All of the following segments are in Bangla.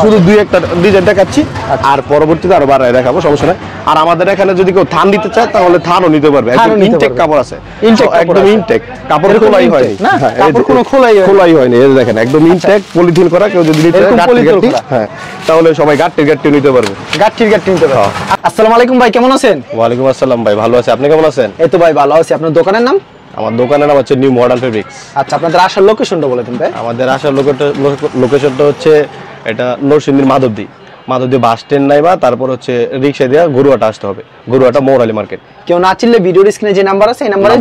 শুধু দুই একটা ডিজাইন দেখাচ্ছি আর পরবর্তীতে আরো বাড়ায় দেখাবো, সমস্যা নাই। আর আমাদের এখানে যদি কেউ থান দিতে চায় তাহলে থানও নিতে পারবে, একদম ইনটেক কাপড় আছে, একদম ইনটেক কাপড়, খোলাই হয়নি না, কাপড় কোনো খোলাই হয়নি, এই দেখেন একদম ইনটেক পলিথিন করা। কেউ যদি নিতে চায় হ্যাঁ তাহলে সবাই গাট্টির নিতে পারবে, গাট্টির নিতে পারবে। আসসালামু আলাইকুম ভাই, কেমন আছেন? ওয়ালাইকুম আসসালাম ভাই, ভালো আছি, আপনি কেমন আছেন? এই তো ভাই ভালো আছি। আপনার দোকানের নাম? আমার দোকানের নাম হচ্ছে নিউ মডার্ন ফেব্রিক্স। আচ্ছা, আপনাদের আসার লোকেশনটা বলে দিন ভাই। আমাদের আসার লোকেশনটা হচ্ছে এটা নরসিংদীর মাধবদী বাস স্ট্যান্ড নাইবা তারপর হচ্ছে রিকশা দিয়ে গরুয়াটা আসতে হবে, গরুয়াটা মৌরালি মার্কেট। কেউ না চিনলে ভিডিওর স্ক্রিনে যে নাম্বার আছে এই নম্বরে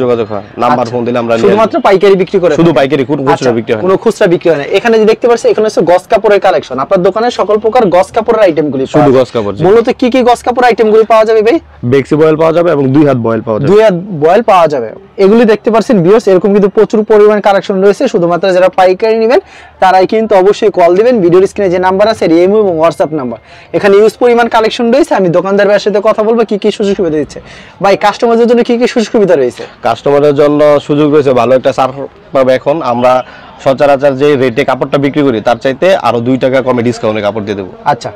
যোগাযোগ হয়, নাম্বার ফোন দিলে আমরা শুধুমাত্র পাইকারি বিক্রি করে, শুধু পাইকারি, কোনো খুচরা বিক্রি হয় না, কোনো খুচরা বিক্রি হয় না। এখানে যে দেখতে পাচ্ছেন এখানে হচ্ছে গস কাপড়ের কালেকশন। আপনার দোকানে সকল প্রকার গস কাপড়ের আইটেমগুলি, শুধু গস কাপড়। মূলত কি কি গস কাপড় আইটেমগুলি পাওয়া যাবে ভাই? বেক্সি বয়েল পাওয়া যাবে এবং দুই হাত বয়েল পাওয়া যাবে, দুই হাত বয়েল পাওয়া যাবে। এগুলি দেখতে পাচ্ছেন ভিউয়ার্স, এরকম কিন্তু প্রচুর পরিমাণ কালেকশন রয়েছে। শুধুমাত্র যারা পাইকারি নেবেন তারাই কিন্তু অবশ্যই কল দিবেন। ভিডিওর স্ক্রিনে যে নাম্বার আছে ইমো এবং হোয়াটসঅ্যাপ নাম্বার, এখানে ইউজ পরিমাণ কালেকশন রয়েছে। আমি দোকানদার ভাইয়ের সাথে কথা বলবো কি কি সুযোগ সুবিধা দিচ্ছে। ভাই কাস্টমারদের জন্য কি কি সুযোগ সুবিধা রয়েছে? কাস্টমারের জন্য সুযোগ রয়েছে, ভালো একটা ছাড় পাবে। এখন আমরা সচরাচর যে রেটে কাপড়টা বিক্রি করি তার চাইতে আরো 2 টাকা কমে ডিসকাউন্টে কাপড় দিয়ে দেবো। আচ্ছা,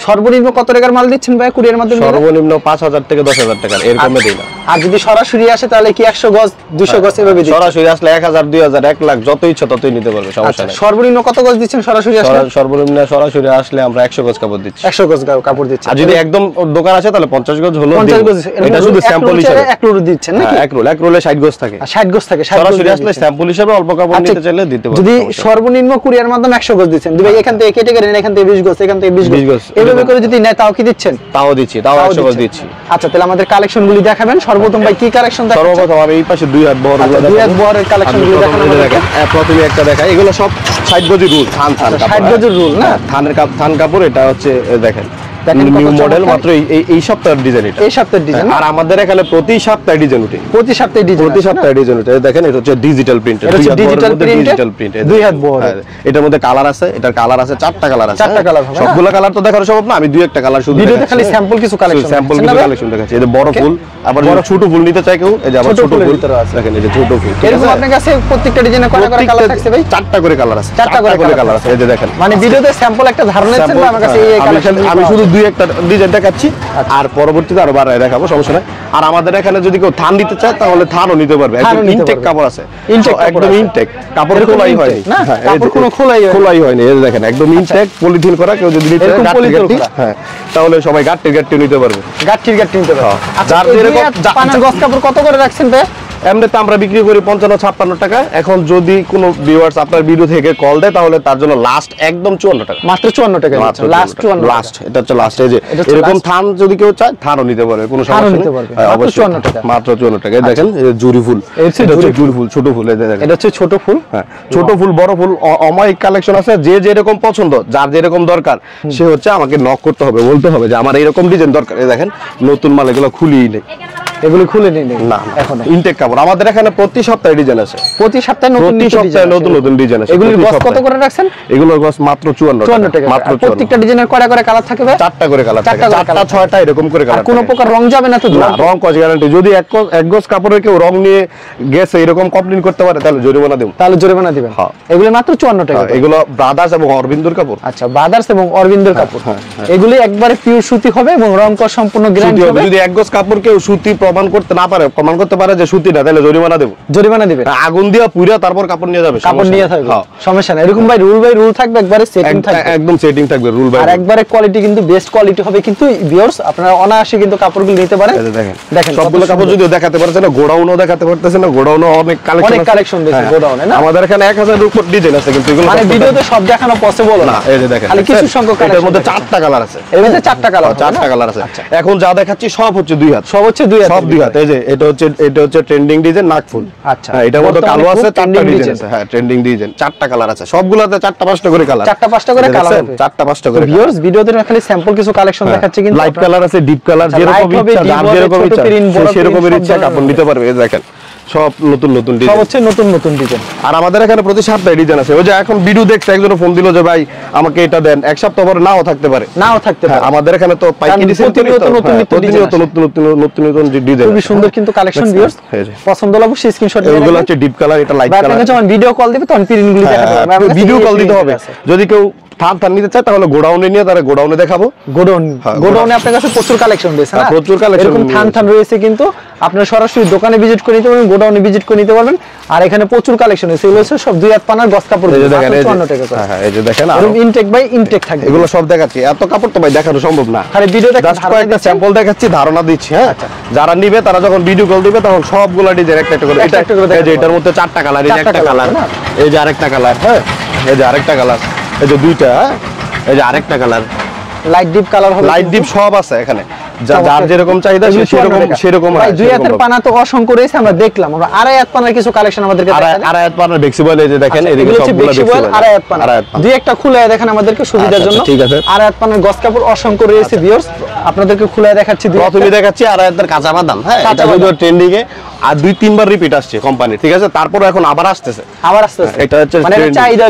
সর্বনিম্ন কত টাকার মাল দিচ্ছেন ভাই কুরিয়ার মাধ্যমে? সর্বনিম্ন 5000 থেকে 10000 টাকা, এর কমে দেই না। আর যদি সরাসরি আসে তাহলে কি 100 গজ 200 গজ এভাবে দিচ্ছেন? সরাসরি আসলে 1000 2000 1 লাখ যত ইচ্ছা ততই নিতে পারবে, সমস্যা নেই। সর্বনিম্ন কত গজ দিচ্ছেন সরাসরি আসলে? সর্বনিম্ন সরাসরি আসলে আমরা 100 গজ কাপড় দিচ্ছি, 100 গজ কাপড় দিচ্ছি। আর যদি একদম দোকান আছে তাহলে 50 গজ হলো, 50 গজ। এটা শুধু স্যাম্পল হিসেবে এক রোল দিচ্ছেন নাকি? এক রোলে 60 গজ থাকে, 60 গজ থাকে। সরাসরি আসলে স্যাম্পল হিসেবে অল্প কাপড় নিতে চাইলে দিতে পারবে। যদি সর্বনিম্ন কুরিয়ার মাধ্যমে 100 গজ দিচ্ছেন, ভাই এখান থেকে কেটে কেটে এখান থেকে 20 গজ, এখান থেকে 20 গজ এভাবে করে যদি নেয় তাও কি দিচ্ছেন? তাও দিচ্ছি, তাও 100 গজ দিচ্ছি। আচ্ছা, তাহলে আমাদের কালেকশনগুলি দেখাবেন। সর্বপ্রথম ভাই কি কালেকশন দেখাবেন? সর্বপ্রথম আমি এই পাশে দুই হাত বহর, দুই হাত বহরের কালেকশনগুলি দেখাবেন। প্রথমে একটা দেখাই, এগুলো সব 60 গজের রুল, থান 60 গজের রুল না, থান কাপড়। এটা হচ্ছে দেখেন নিউ মডেল, মাত্র এই সপ্তাহের ডিজাইন, এটা এই সপ্তাহের ডিজাইন। আর আমাদের এখানে প্রতি সপ্তাহে ডিজাইন উঠে, প্রতি সপ্তাহে ডিজাইন উঠে। দেখেন এটা হচ্ছে ডিজিটাল প্রিন্ট, ডিজিটাল প্রিন্ট, দুই হাত বহর। এটার মধ্যে কালার আছে, এটার কালার আছে 4টা কালার আছে, 4টা কালার। সবগুলো কালার তো দেখানো সম্ভব না, আমি দুই একটা কালার শুধু ভিডিওতে খালি স্যাম্পল কিছু কালেকশন দেখাচ্ছি। এই যে বড় ফুল, আবার ছোট ফুল নিতে চাই কেউ, এই যে আবার ছোট ফুল দেখেন, এই যে ছোট ফুল। এরকম আপনার কাছে প্রত্যেকটা ডিজাইনে কয়টা করে কালার থাকছে ভাই? 4টা করে কালার আছে, 4টা করে কালার আছে। এই যে দেখেন, মানে ভিডিওতে স্যাম্পল একটা ধারণা দিচ্ছেন না আমার কাছে এই কালেকশন। আমি শুধু দুই একটা ডিজাইন দেখাচ্ছি আর পরবর্তীতে আরো বাড়ায় দেখাবো, সমস্যা নাই। আর আমাদের এখানে যদি কেউ থান দিতে চায় তাহলে থানও নিতে পারবে, একদম ইনটেক কাপড় আছে, একদম ইনটেক কাপড়, খোলাই হয়নি না, কাপড় কোনো খোলাই হয়নি, এই দেখেন একদম ইনটেক পলিথিন করা। কেউ যদি নিতে চায় হ্যাঁ তাহলে সবাই গাট্টির নিতে পারবে, গাট্টির নিতে পারবে। যার যেরকম পানার গস কাপড় কত করে রাখছেন ভাই? এমনিতে আমরা বিক্রি করি 55-56 টাকা। এখন যদি কোনো ভিউয়ার্স আপনার ভিডিও থেকে কল দেয় তাহলে তার জন্য লাস্ট একদম 54 টাকা, মাত্র 54 টাকা, লাস্ট 54 লাস্ট। এটা হচ্ছে লাস্ট। এই যে এরকম থান যদি কেউ চায় থানও নিতে পারবে, কোনো সমস্যা নেই, মাত্র 54 টাকা, মাত্র 54 টাকা। দেখেন এই যে জুরি ফুল, এটা হচ্ছে জুরি ফুল, ছোট ফুল। এই দেখেন এটা হচ্ছে ছোট ফুল, হ্যাঁ ছোট ফুল বড় ফুল অমায়িক কালেকশন আছে। যে যেরকম পছন্দ, যার যেরকম দরকার সে হচ্ছে আমাকে নক করতে হবে, বলতে হবে যে আমার এরকম ডিজাইন দরকার। এই দেখেন নতুন মাল, এগুলো খুলিই নেই, এগুলো খুলে নেই না, এখন ইনটেক কাপড়। আমাদের এখানে প্রতি সপ্তাহে ডিজাইন আছে, প্রতি সপ্তাহে নতুন ডিজাইন আছে। এগুলোর গস কত করে রাখছেন? এগুলোর গস মাত্র 54 টাকা, মাত্র। প্রত্যেকটা ডিজাইনের কয়টা করে কালার থাকবে? 4টা করে কালার থাকে, 4টা 6টা এরকম করে কালার। কোনো প্রকার রং যাবে না তো? না, রং কস গ্যারান্টি। যদি এক গস কাপড়ের কেউ রং নিয়ে গেছে এরকম কমপ্লেইন করতে পারে তাহলে জরিমানা দেব, দিবেন। হ্যাঁ, এগুলো মাত্র 54 টাকা। এগুলো ব্রাদার্স এবং অরবিন্দর কাপড়। আচ্ছা, ব্রাদার্স এবং অরবিন্দর কাপড়, এগুলো একবারে পিওর সুতি হবে এবং রং কস সম্পূর্ণ গ্যারান্টি হবে। যদি এক গস কাপড় কেউ সুতি প্রমাণ করতে না পারে, প্রমাণ করতে পারে যে সুতি না, তাহলে জরিমানা দিবেন। আগুন দিয়া পুরা তারপর কাপড় নিয়ে যাবে, কাপড় নিয়ে থাকবে, সমস্যা নাই। এরকম ভাই রুল থাকবে, একবারে সেটিং থাকবে, একদম সেটিং থাকবে রুল ভাই। আর একবারে কোয়ালিটি কিন্তু বেস্ট কোয়ালিটি হবে। কিন্তু ভিউয়ার্স আপনারা অনায়াসে কিন্তু কাপড়গুলো নিতে পারেন। দেখেন সবগুলো কাপড় যদিও দেখাতে পারছে না, গোডাউনও দেখাতে পারতেছে না, গোডাউনও অনেক কালেকশন রয়েছে গোডাউনে না। আমাদের এখানে 1000 এর উপর ডিজাইন আছে, কিন্তু এগুলো মানে ভিডিওতে সব দেখানো পসিবল না। এই যে দেখেন খালি কিছু সংখ্যক কালার, এর মধ্যে 4টা কালার আছে, এর মধ্যে 4টা কালার আছে। এখন যা দেখাচ্ছি সব হচ্ছে দুই হাত, সব হচ্ছে দুই হাত। এই যে এটা হচ্ছে ট্রেন্ডিং ডিজাইন নাকফুল। আচ্ছা, এটার মধ্যে কালো আছে, 4টা ডিজাইন আছে। হ্যাঁ, ট্রেন্ডিং ডিজাইন 4টা কালার আছে, সবগুলোতে 4টা-5টা করে কালার, 4টা-5টা করে কালার হবে, 4টা-5টা করে। ভিউয়ার্স ভিডিওতে খালি স্যাম্পল কিছু কালেকশন দেখাচ্ছি, কিন্তু লাইট কালার আছে, ডিপ কালার, যেরকম ইচ্ছা, যার যেরকম ইচ্ছা সেরকমের ইচ্ছা কাপড় নিতে পারবে। এই দেখেন সব নতুন ডিজাইন, সব হচ্ছে নতুন ডিজাইন। আর আমাদের এখানে প্রতি সপ্তাহে ডিজাইন আছে। ওই যে এখন ভিডিও দেখছে একজন ফোন দিল যে ভাই আমাকে এটা দেন, এক সপ্তাহ পরে নাও থাকতে পারে। আমাদের এখানে তো পাইকারি সেল করি, নতুন ডিজাইন, খুবই সুন্দর কিন্তু কালেকশন। ভিউয়ার্স পছন্দ হলে অবশ্যই স্ক্রিনশট দিবেন। এগুলো হচ্ছে ডিপ কালার, এটা লাইট কালার। যখন ভিডিও কল দিবে তখন প্রিন্টগুলো দেখাতে হবে, ভিডিও কল দিতে হবে। যদি কেউ থান নিতে চায় তাহলে গোডাউনে নিয়ে তারা গোডাউনে দেখাবো। গোডাউনে আপনার কাছে প্রচুর কালেকশন রয়েছে না? প্রচুর কালেকশন, এরকম থান রয়েছে, কিন্তু আপনারা সরাসরি দোকানে ভিজিট করে নিতে পারবেন, গোডাউনে ভিজিট করে নিতে পারবেন। আর এখানে প্রচুর কালেকশন আছে, এগুলো হচ্ছে সব 2 হাত পানার গস কাপড়, 54 টাকা করে। হ্যাঁ এই যে দেখেন এরকম ইনটেক বাই ইনটেক থাকবে, এগুলো সব দেখাচ্ছি। এত কাপড় তো ভাই দেখানো সম্ভব না, খালি ভিডিও দেখাচ্ছি, কয়েকটা স্যাম্পল দেখাচ্ছি, ধারণা দিচ্ছি। হ্যাঁ যারা নিবে তারা যখন ভিডিও কল দিবে তখন সবগুলা ডিজাইন একটা করে, এটা এই যে এটার মধ্যে 4টা কালার, এই যে একটা কালার, এই যে আরেকটা কালার, হ্যাঁ এই যে আরেকটা কালার, এই যে 2টা, এই যে আরেকটা কালার, লাইট ডিপ কালার হবে, লাইট ডিপ সব আছে এখানে, যার যেরকম চাহিদা সেরকম। ভাই 2 হাতের পানা তো অসংখ্য রয়েছে, আমরা দেখলাম। আমরা আড়াই হাত পানার কিছু কালেকশন আমাদেরকে দেখান, আড়াই হাত পানার ফ্লেক্সিবল, এই যে দেখেন এদিকে সবগুলো ফ্লেক্সিবল আড়াই হাত পানা। দুই একটা খুলে দেখেন আমাদেরকে সুবিধার জন্য। ঠিক আছে, আড়াই হাত পানার গস কাপড় অসংখ্য রয়েছে ভিউয়ার্স, আপনাদেরকে খুলে দেখাচ্ছি। প্রথমে দেখাচ্ছি আড়াই হাতের কাঁচা বাদাম। হ্যাঁ এটা যদিও ট্রেন্ডিং এ আর 2-3 বার রিপিট আসছে কোম্পানি, ঠিক আছে, তারপর এখন আবার আসতেছে। এটা হচ্ছে মানে চাহিদা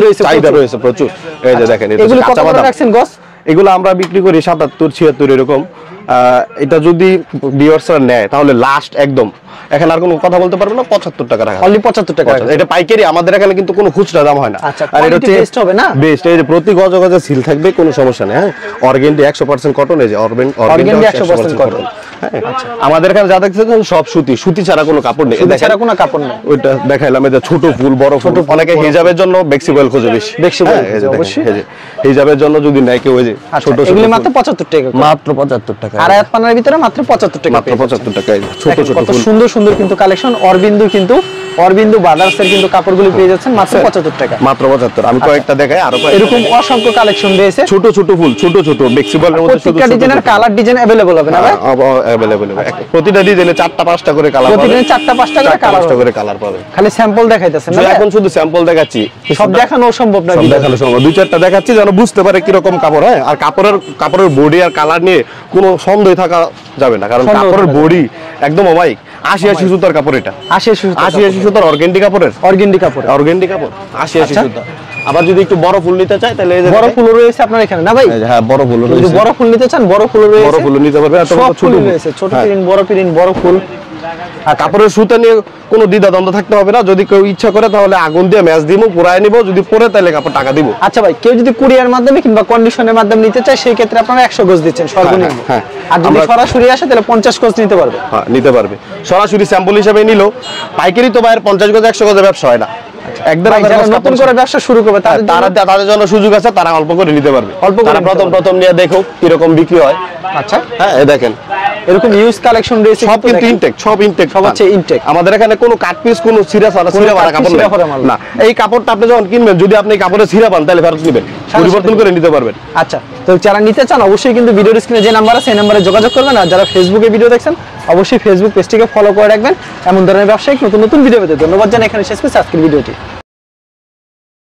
রয়েছে প্রচুর। এই যে দেখেন এটা কাঁচা বাদাম রাখছেন গস, এগুলো আমরা বিক্রি করি 77-76 এরকম। এটা যদি ভিউয়ার্সরা নেয় তাহলে লাস্ট একদম এখানে আর কোনো কথা বলতে পারবে না, 75 টাকা রাখা, অনলি 75 টাকা। এটা পাইকারি, আমাদের এখানে কিন্তু কোনো খুচরা দাম হয় না। আর এটা হচ্ছে বেস্ট হবে না, বেস্ট। এই যে প্রতি গজে গজে সিল থাকবে, কোনো সমস্যা নেই। হ্যাঁ অর্গানডি 100% কটন, এই যে অর্গানডি 100% কটন। আমাদের এখানে যা দেখছেন সব সুতি ছাড়া কোনো কাপড় নেই, ছাড়া কোনো কাপড় নেই। ওইটা দেখাইলাম, এই যে ছোট ফুল বড় ফুল, অনেকে হিজাবের জন্য ফ্লেক্সিবল খোঁজে বেশি, অবশ্যই হিজাবের জন্য যদি নেয় কেউ, ওই যে ছোট এগুলো মাত্র 75 টাকা, মাত্র 75 টাকা। আড়াই হাত পানার ভিতরে মাত্র 75 টাকা, মাত্র 75 টাকা। ছোট ছোট কত সুন্দর সুন্দর কিন্তু কালেকশন। অরবিন্দু বাজারসের কিন্তু কাপড়গুলো পেয়ে যাচ্ছেন মাত্র 75 টাকা, মাত্র 75। আমি কয়েকটা দেখাই, আরো এরকম অসংখ্য কালেকশন রয়েছে। ছোট ছোট ফুল, ছোট ফ্লেক্সিবলের মধ্যে প্রত্যেকটা ডিজাইনের কালার ডিজাইন अवेलेबल হবে না ভাই? अवेलेबल হবে। প্রতিটা ডিজাইনে 4টা-5টা করে কালার পাবে, প্রতিদিন 4টা-5টা করে কালার পাবে। খালি স্যাম্পল দেখাইতেছেন না? এখন শুধু স্যাম্পল দেখাচ্ছি, সব দেখানো সম্ভব না, সব দেখানো সম্ভব। 2-4টা দেখাচ্ছি যেন বুঝতে পারে কি রকম কাপড়। হ্যাঁ আর কাপড়ের বডি আর কালার নিয়ে কোনো সন্দেহ থাকা যাবে না, কারণ কাপড়ের বডি একদম অমাইক। 80 সুতার কাপড়, এটা 80 সুতার অর্গানডি কাপড়, 80 সুতা। আবার যদি একটু বড় ফুল নিতে চাই তাহলে এই যে বড় ফুল রয়েছে আপনার এখানে না ভাই? হ্যাঁ বড় ফুল রয়েছে, যদি বড় ফুল নিতে চান বড় ফুল রয়েছে, বড় ফুল নিতে পারবে। আর ছোট রয়েছে, ছোট পিরিন বড় ফুল। আর কাপড়ের সুতা নিয়ে কোনো দ্বিধা দ্বন্দ্ব থাকতে হবে না, যদি কেউ ইচ্ছা করে তাহলে আগুন দিয়ে ম্যাচ দিব, পুরাই নিব, যদি পরে তাহলে কাপড় টাকা দিব। আচ্ছা ভাই, কেউ যদি কুরিয়ার মাধ্যমে কিংবা কন্ডিশনের মাধ্যমে নিতে চায় সেই ক্ষেত্রে আপনারা 100 গজ দিচ্ছেন সর্বনিম্ন। হ্যাঁ আর যদি সরাসরি আসে তাহলে 50 গজ নিতে পারবে। হ্যাঁ নিতে পারবে, সরাসরি স্যাম্পল হিসেবে নিল। পাইকারি তো বাইরে 50 গজ 100 গজের ব্যবসা হয় না। একদম নতুন করে ব্যবসা শুরু করবে তাদের জন্য সুযোগ আছে, তারা অল্প করে নিতে পারবে। তারা প্রথম নিয়ে দেখো কিরকম বিক্রি হয়। আচ্ছা হ্যাঁ দেখেন এরকম ইউজ কালেকশন রয়েছে, সব কিন্তু ইনটেক, সব হচ্ছে ইনটেক। আমাদের এখানে কোনো কাট পিস, কোনো সিরা মারা কাপড় না। এই কাপড়টা আপনি যখন কিনবেন, যদি আপনি কাপড়ের সিরা পান তাহলে ফেরত নেবেন, পরিবর্তন করে নিতে পারবেন। আচ্ছা, তো যারা নিতে চান অবশ্যই কিন্তু ভিডিওর স্ক্রিনে যে নাম্বার আছে সেই নম্বরে যোগাযোগ করবেন। আর যারা ফেসবুকে ভিডিও দেখছেন অবশ্যই ফেসবুক পেজটিকে ফলো করে রাখবেন এমন ধরনের ব্যবসায়িক নতুন ভিডিও পেতে। ধন্যবাদ জানাই, এখানে শেষ করছি আজকের ভিডিওটি।